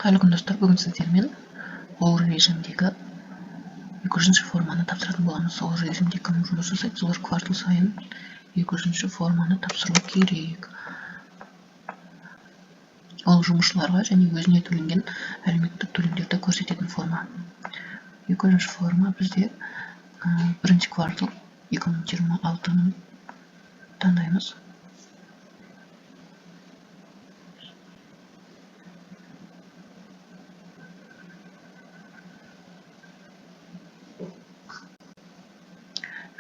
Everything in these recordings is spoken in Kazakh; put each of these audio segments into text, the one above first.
Қайырлы күн достар, бүгін сіздермен ол режимдегі 2-ші форманы тапсыратын боламыз. Ол режимде кім жұмыс жасайды, солар квартал сайын 2-ші форманы тапсыру керек. Ол жұмысшыларға және өзіне төленген әлеуметтік төлемдерді көрсететін форма. 2-ші форма бізде 1-ші квартал 2026-ны таңдаймыз.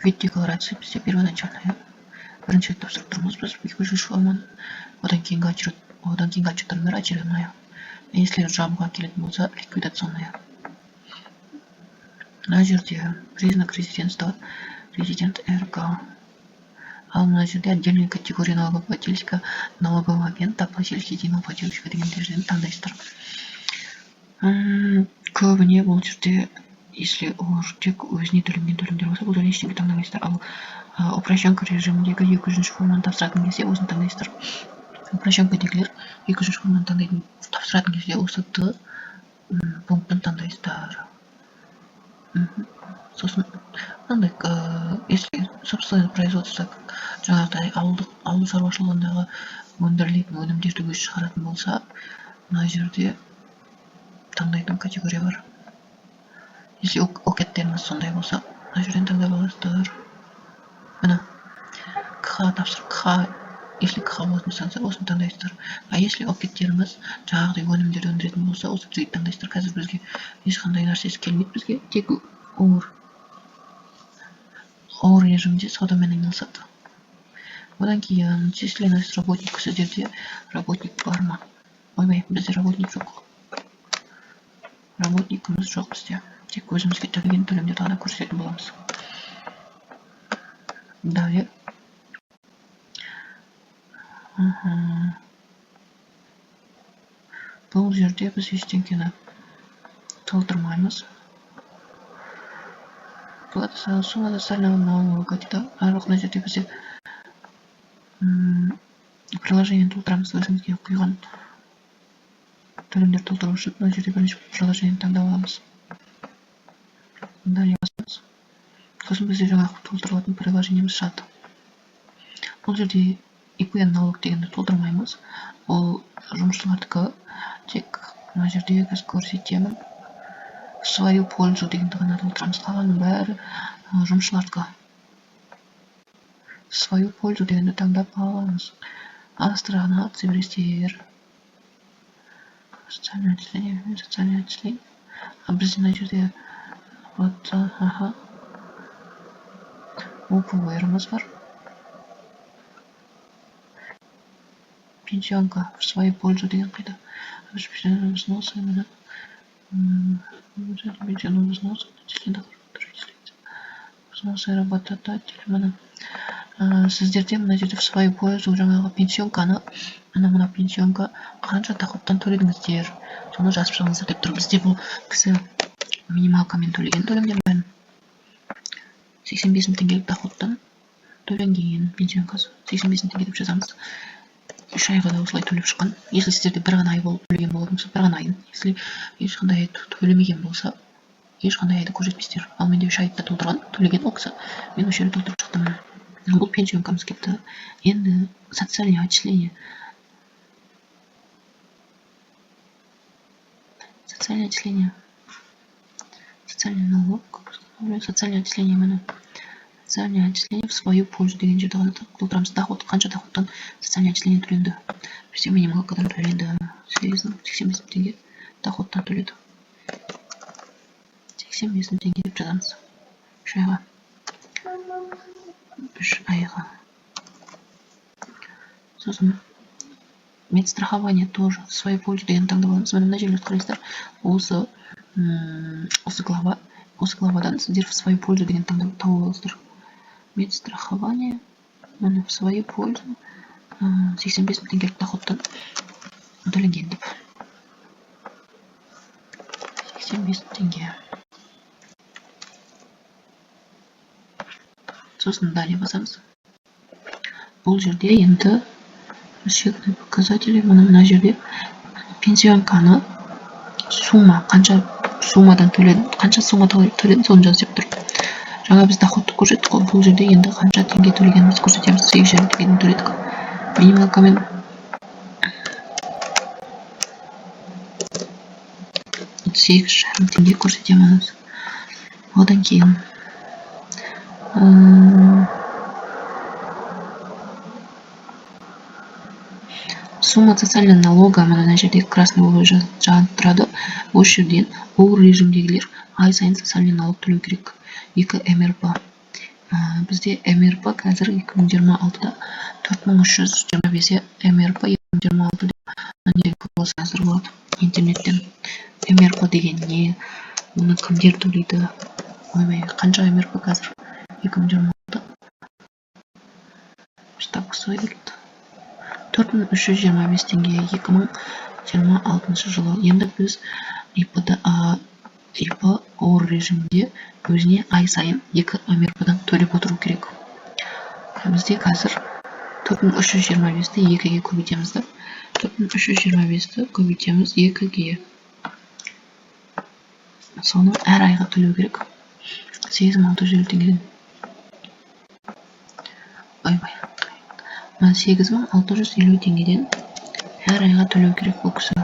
Вид декларации бізде первоначальная. Бірінші рет тапсырып тұрмыз біз 2-ші форманы. Одан кейінгі отчеттармен очередная. Если жабуға келетін болса, ликвидационная. Мына жерде признак резидентства, резидент РК. Ал мына жерде отдельная категория налогоплательщика, налогового агента, плательщика, единоплательщика дегендерден таңдайсыздар. Көбіне бұл жерде, если олар тек өзіне төленген төлемдер болса, бұл жерде ештеңе таңдамайсыздар. Ал упрощенка режимдегі 2-ші форманы тапсыратын кезде осыны таңдайсыздар. Упрощенкадегілер 2-ші форманы тапсыратын кезде осы Т пунктын таңдайсыздар. Сосын мынандай, если собственное производство жаңағыдай ауыл шаруашылығындағы өндірілетін өнімдерді өзі шығаратын болса, мына жерде таңдайтын категория бар. Если океттеріңіз сондай болса, мына жерден таңдап аласыздар. Мына КХ тапсырып, КХ, если КХ болатын болса, осыны таңдайсыздар. А если океттеріңіз жаңағыдай өнімдерді өндіретін болса, осы бізге таңдайсыздар. Қазір бізге ешқандай нәрсесі келмейді, бізге тек ООР режимде саудамен айналысады. Одан кейін численность работник, сіздерде работник бар ма? Ойбай, бізде работник жоқ. Работникіміз жоқ бізде. Тек өзімізге төлеген төлемдерді ғана көрсететін боламыз. Далее. Бұл жерде біз ештеңкені толтырмаймыз. Сумма социального налога дейді. Арлық мына жерде бізде приложение толтырамыз, өзімізге құйған төлемдер толтыру үшін. Мына жерде бірінші приложение таңдап аламыз. Далее басамыз. Сосын бізде жаңағы толтырылатын приложениеміз шығады. Бұл жерде ИП налог дегенді толтырмаймыз. Ол жұмысшылардікі. Тек мына жерде көрсетемін. В свою пользу дегенді ғана толтырамыз. Қалғанның бәрі жұмысшылардікі. В свою пользу дегенді таңдап аламыз. Страна, цифрестер. Социальное отчисление. Бізде мына жерде ОПОРымыз бар. Пенсионка в свою пользу деген қайда. Пенсионный взнос именно. Пенсионный взнос, взносы работодателя. Сіздерде мына жерде в свою пользу жаңағы пенсионканы, мына пенсионка қанша доходтан төледіңіздер, соны жазып шығыңыздар деп тұр. Бізде бұл кісі минималкамен төлеген төлемдер бәрін 85 мың теңгелік доходтан төленген пенсионкасы 85 мың теңге деп жазамыз. 3 айға да осылай төлеп шыққан. Если сіздерде бір ғана ай болып төлеген болатын болса, бір ғана айын. Если ешқандай ай төлемеген болса, ешқандай айды көрсетпейсіздер. Ал менде 3 айда толтырған, төлеген оқса, мен осы жерде толтырып шықтым. Бұл пенсионкамыз кетті. Енді социальное отчисление. Социальное налог. Социальное отчисление мені. Социальное отчисление в свою пользу деген жерді ғана толтырамыз. Доход, қанша доходтан социальное отчисление төленді. Бізде минималкадан төленді. 85 мың теңге доходтан төледі. 85 мың теңге деп жазамыз. 3 айға. Сосын медстрахование тоже в свою пользу деген таңдап аламыз. Мына жерлерді қарайсыздар. Осы главадан сіздер в свою пользу деген таңдап тауып аласыздар. Медстрахование в свою пользу 85 мың теңгелік доходтан төленген деп. 85 мың теңге. Сосын далее басамыз. Бұл жерде енді расчетные показатели мына жерде пенсионканы сумма қанша суммадан төледім, қанша сумма төледім, соны жаз деп тұр. Жаңа біз доходты көрсеттік қой, бұл жерде енді қанша теңге төлегенімізді көрсетеміз. 8,5 теңгеден төледік. Минимал коммент 8,5 теңге көрсетеміз. Одан кейін сумма социальный налога мына жерде красный болып жанып тұрады. Осы жерден бұл режимдегілер ай сайын социальный налог төлеу керек. 2 МРП. Бізде МРП қазір 2026-да 4325 МРП 2026 деп көзіңіздер болады интернеттен. МРП деген не? Оны кімдер төлейді? Ойбай, қанша МРП қазір 2026-да? Ставкасы келді. 4325 теңге 2026 жылы. Енді біз ИП ОР режимде өзіне ай сайын 2 МРП-дан төлеп отыру керек. Бізде қазір 4325-ті 2-ге көбейтеміз. 4325-ті көбейтеміз 2-ге. Соны әр айға төлеу керек. 8650 теңгеден. Ойбай. 8650 теңгеден әр айға төлеу керек бұл кісі.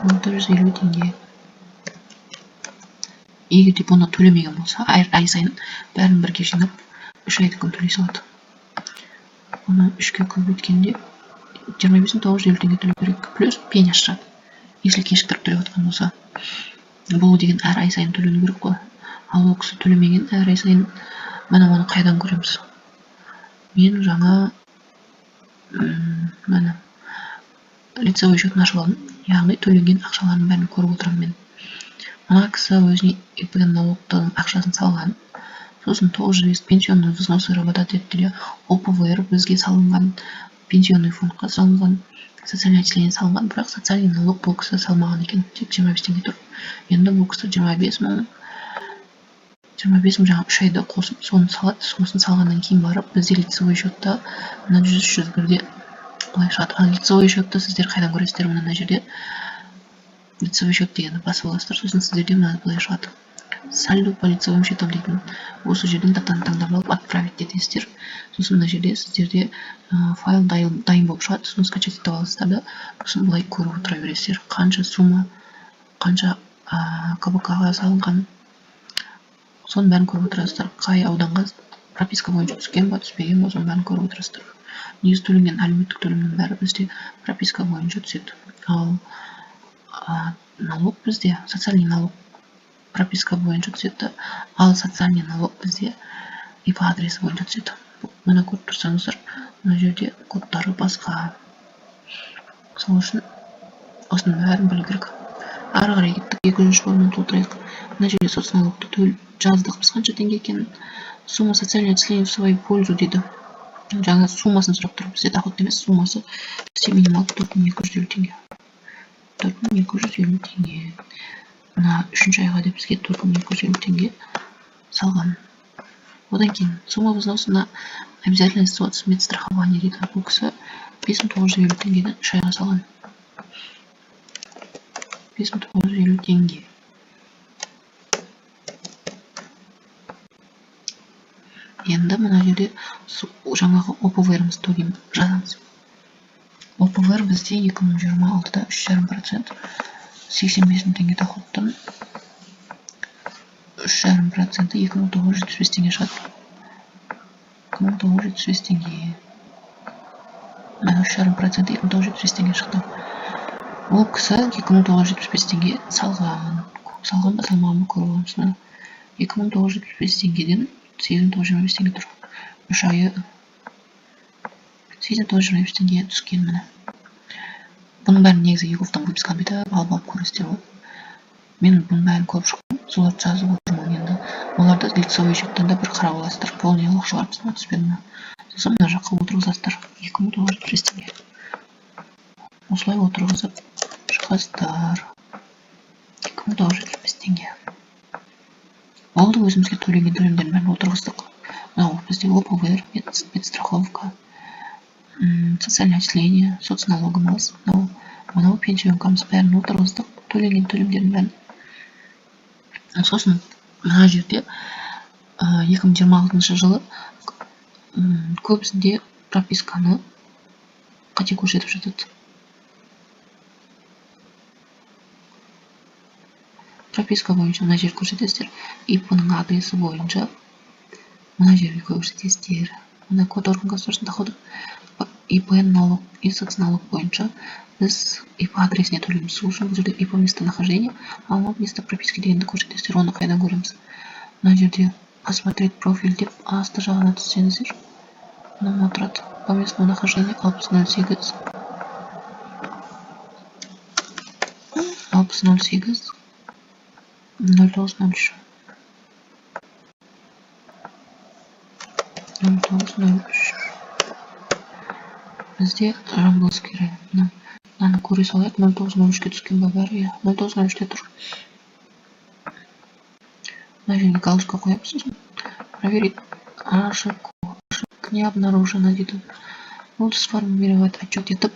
650 теңге. Егер де бұны төлемеген болса, ай сайын бәрін бірге жинап 3 айдың төлей салады. Оны 3-ге көбейткенде 25.950 теңге төлеу керек. Плюс пеня шығады. Если кешіктіріп төлеп отқан болса, бұл деген әр ай сайын төлену керек қой. Ал ол кісі төлемеген әр ай сайын мына оны қайдан көреміз? Мен жаңа мына лицевой счетын ашып алдым. Яғни төленген ақшалардың бәрін көріп отырамын мен. Мына кісі өзіне ИП-дан налогтың ақшасын салған. Сосын 905 пенсионный взносы работодателя для ОПВР бізге салынған, пенсионный фондқа салынған, социальный отчисление салынған, бірақ социальный налог бұл кісі салмаған екен. Тек 25 теңге тұр. Енді бұл кісі 25 мың жаңа 3 айда қосып, соны салады. Сосын салғаннан кейін барып, бізде лицевой счетта мына 100-101-де былай шығады. Ал лицевой счетты сіздер қайдан көресіздер? Мына жерде лицевой счет дегенді басып аласыздар. Сосын сіздерде мына былай шығады. Сальдо по лицевым счетам дейтін. Осы жерден датаны таңдап алып отправить етесіздер. Сосын мына жерде сіздерде файл дайын болып шығады. Соны скачать етіп аласыздар да, сосын былай көріп отыра бересіздер. Қанша сумма, қанша КБК-ға салынған, соның бәрін көріп отырасыздар. Қай ауданға прописка бойынша түскен ба, түспеген ба, соның бәрін көріп отырасыздар. Негізі төленген әлеуметтік төлемнің бәрі бізде прописка бойынша түседі. Ал налог бізде социальный налог прописка бойынша түседі. Ал социальный налог бізде ИП адресі бойынша түседі. Мына көріп тұрсаңыздар, мына жерде кодтары басқа. Сол үшін осының бәрін білу керек. Ары қарай кеттік, 200 форманы толтырайық. Мына жерде соцналогты жаздық, біз қанша теңге екенін. Сумма социального отчисления в свою пользу дейді. Жаңа суммасын сұрап тұр, бізде доход емес, суммасы бізде минимал 4250 теңге. 4250 теңге. Мына 3-ші айға деп бізге 4250 теңге салған. Одан кейін сумма взносына обязательно ситуация медстрахования дейді. Бұл кісі 5950 теңгеден 3 айға салған. 5950 теңге. Енді мына жерде жаңағы ОПВР-іміз төлейміз, жазамыз. ОПВР бізде 2026-да 3,5%, 85 теңге доходтан 3,5% 2975 теңге шығады. 2975 теңге. 3,5% 2975 теңге шықты. Ол кісі 2975 теңге салған ба, салмаған ба көріп аламыз. 2975 теңгеден 8925 теңге тұр. 3 айы 8925 теңге түскен міне. Бұның бәрін негізі ЕГОВтан выписканы бүйтіп алып көресіздер ғой. Мен бұның бәрін көріп шықтым, соларды жазып отырмын енді. Оларды лицевой счеттан да бір қарап аласыздар. Полный налог шығарыпсыз ма, түспеді ме? Сосын мына жаққа отырғызасыздар. 2925 теңге. Осылай отырғызып шығасыздар. 2925 теңге. Болды, өзімізге төленген төлемдерін бәрін отырғыздық. Мынау бізде ОПВР, медстраховка, социальное отчисление, соцналогымыз, мынау пенсионкамыз бәрін отырғыздық. төленген төлемдердің бәрін. Сосын мына жерде 2026 жылы көбісінде прописканы қате көрсетіп жатады. Прописка бойынша мына жер көрсетесіздер. ИП-ның адресі бойынша мына жерге көрсетесіздер. Мына код орган государственных доходов ИП налог и соцналог бойынша біз ИП адресіне төлейміз. Сол үшін бұл жерде ИП местонахождение, ал место прописки дегенді көрсетесіздер. Оны қайдан көреміз? Мына жерде посмотреть профиль деп асты жағына түссеңіздер, мына тұрады. По местному нахождению 6008 6008 0903 0903 бізде Жамбылский район. Мынаны көре салайық. 0903-ке түскен ба бәрі? 0903-те тұр. Мына жерге галочка қоямыз. Проверить ошибку не обнаружено дейді. Буду сформировать отчет етіп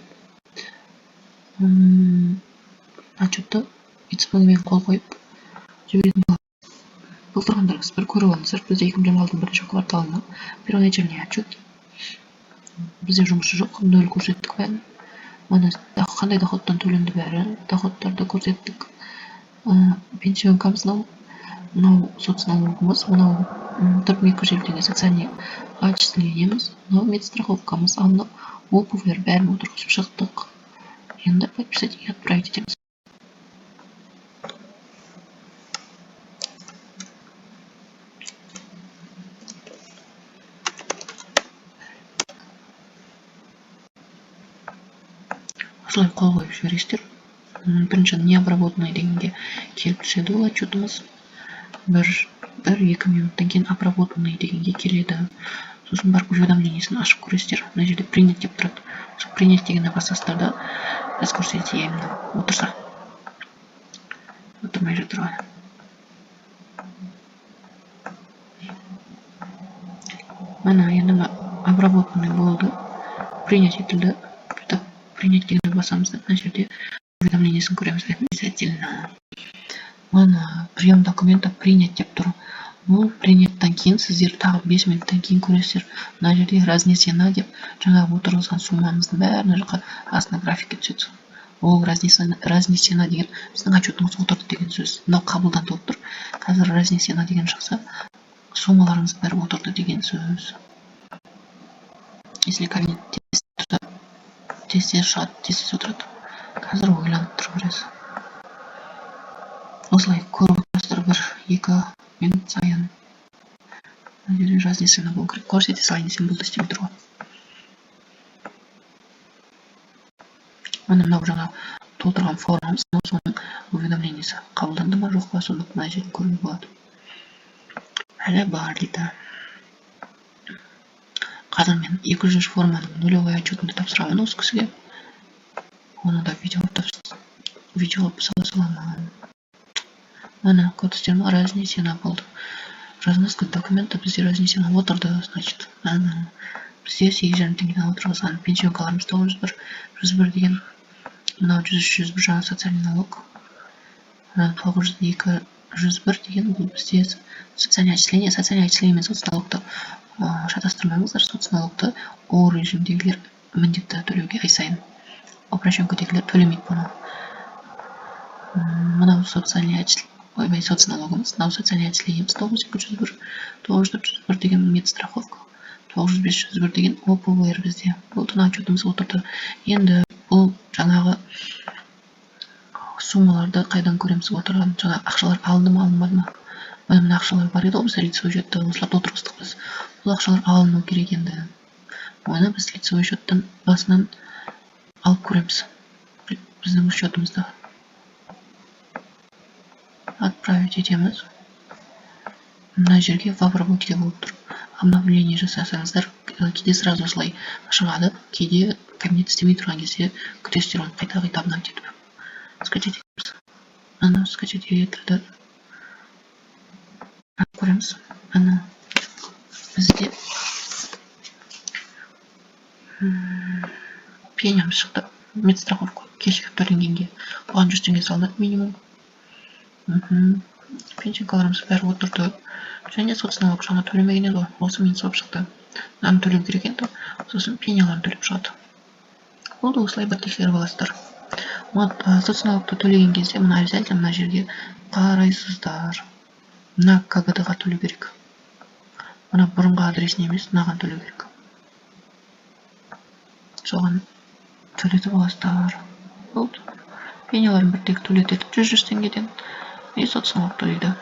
отчетты итспегімен қол қойып жіберетін болады. Бұл тұрғандарыңыз бір көріп алыңыздар. Бізде 2026 бірінші кварталында первоначальный отчет. Бізде жұмысшы жоқ, 0 көрсеттік бәрін. Мына қандай доходтан төленді бәрі, доходтарды көрсеттік. Пенсионкамыз мынау соцналогымыз, мынау 4250 теңге социальный отчислениеміз, мынау медстраховкамыз, ал мынау ОПВР бәрін отырғызып шықтық. Енді подписать и отправить етеміз. Осылай қол қойып жібересіздер. Бірінші необработанный дегенге келіп түседі ол отчетымыз. 1-2 минуттан кейін обработанный дегенге келеді. Сосын барып уведомлениесін ашып көресіздер. Мына жерде принять деп тұрады. Сол принять дегенді басасыздар да біз көрсетейін. Отырса. Отырмай жатыр ғой. Мына енді обработанный болды. Принять етілді. Принять дегенді басамыз да мына жерде уведомлениесін көреміз обязательно. Мына прием документа принять деп тұр. Бұл приняттан кейін сіздер тағы 5 минуттан кейін көресіздер. Мына жерде разнесена деп жаңағы отырғызған суммамыздың бәрін жаққа астына графикке түседі. Ол разнесена деген біздің отчетымыз отырды деген сөз. Мынау қабылданды болып тұр. Қазір разнесена деген шықса, суммаларыңыз бәрі отырды деген сөз. Если кабинет тез шығады, тез отырады. Қазір ойланып тұр біраз. Осылай көріп отырсыздар 1-2 минут сайын. Мына жерде разнесена болу керек. Көрсете салайын десем бұл да істемей тұр ғой. Мына мынау жаңа толтырған формамыз, соның уведомлениесі қабылданды ма жоқ па, соны мына жерден көруге болады. Әлі бар дейді. Қазір мен 200 форманың нулевой отчетымды тапсырамын осы кісіге. Оны да видео сала саламын. Мына көрсетемін, разнесена болды. Разноска документа бізде разнесена отырды, значит. Бізде 8,5 теңгеден отырғызған пенсионкаларымыз 901 деген. Мынау 103-101 жаңа социальный налог. 902-101 деген бұл бізде социальный отчисление. Социальный отчисление мен соцналогты шатастырмаңыздар. Соцналогты о режимдегілер міндетті төлеуге ай сайын. Упрощенкадегілер төлемейді бұны. Мынау социальный отчисление, соцналогымыз, мынау социальный отчислениеміз 902-101, 904-101 деген медстраховка, 905-101 деген ОПВР бізде. Бұл тұна отчетымыз отырды. Енді бұл жаңағы суммаларды қайдан көреміз отырған, жаңа ақшалар алынды ма, алынбады ма? Мына ақшалар бар еді, біз лицевой счетты осылап отырғыздық біз. Бұл ақшалар алыну керек енді. Оны біз лицевой счеттан басынан алып көреміз. Біздің счетымызда. Отправить етеміз. Мына жерге в обработке болып тұр. Обновление жасасаңыздар, кейде сразу осылай шығады, кейде кабинет істемей тұрған кезде күтесіздер оны қайта обновить етіп. Скачать етеміз. Ана скачать етілді. Көреміз. Ана бізде пенямыз шықты. Медстраховка. кечигип төленгенге оған 100 теңге салынат минимум. Пенсионкаларымыз бәрі отырды. Және соцналог жаңа төлемеген еді ғой. Осы мен сұрап шықты. Мынаны төлеу керек енді. Сосын пеняларын төлеп шығады. Болды, осылай бір тексеріп аласыздар. Соцналогты төлеген кезде мына обязательно мына жерге қарайсыздар. Мына КГД-ға төлеу керек. Мына бұрынғы адресіне емес, мынаған төлеу керек. Соған төлетіп аласыздар. Болды. Пеняларын бір тек төлетеді 100 теңгеден. И соцналог төлейді.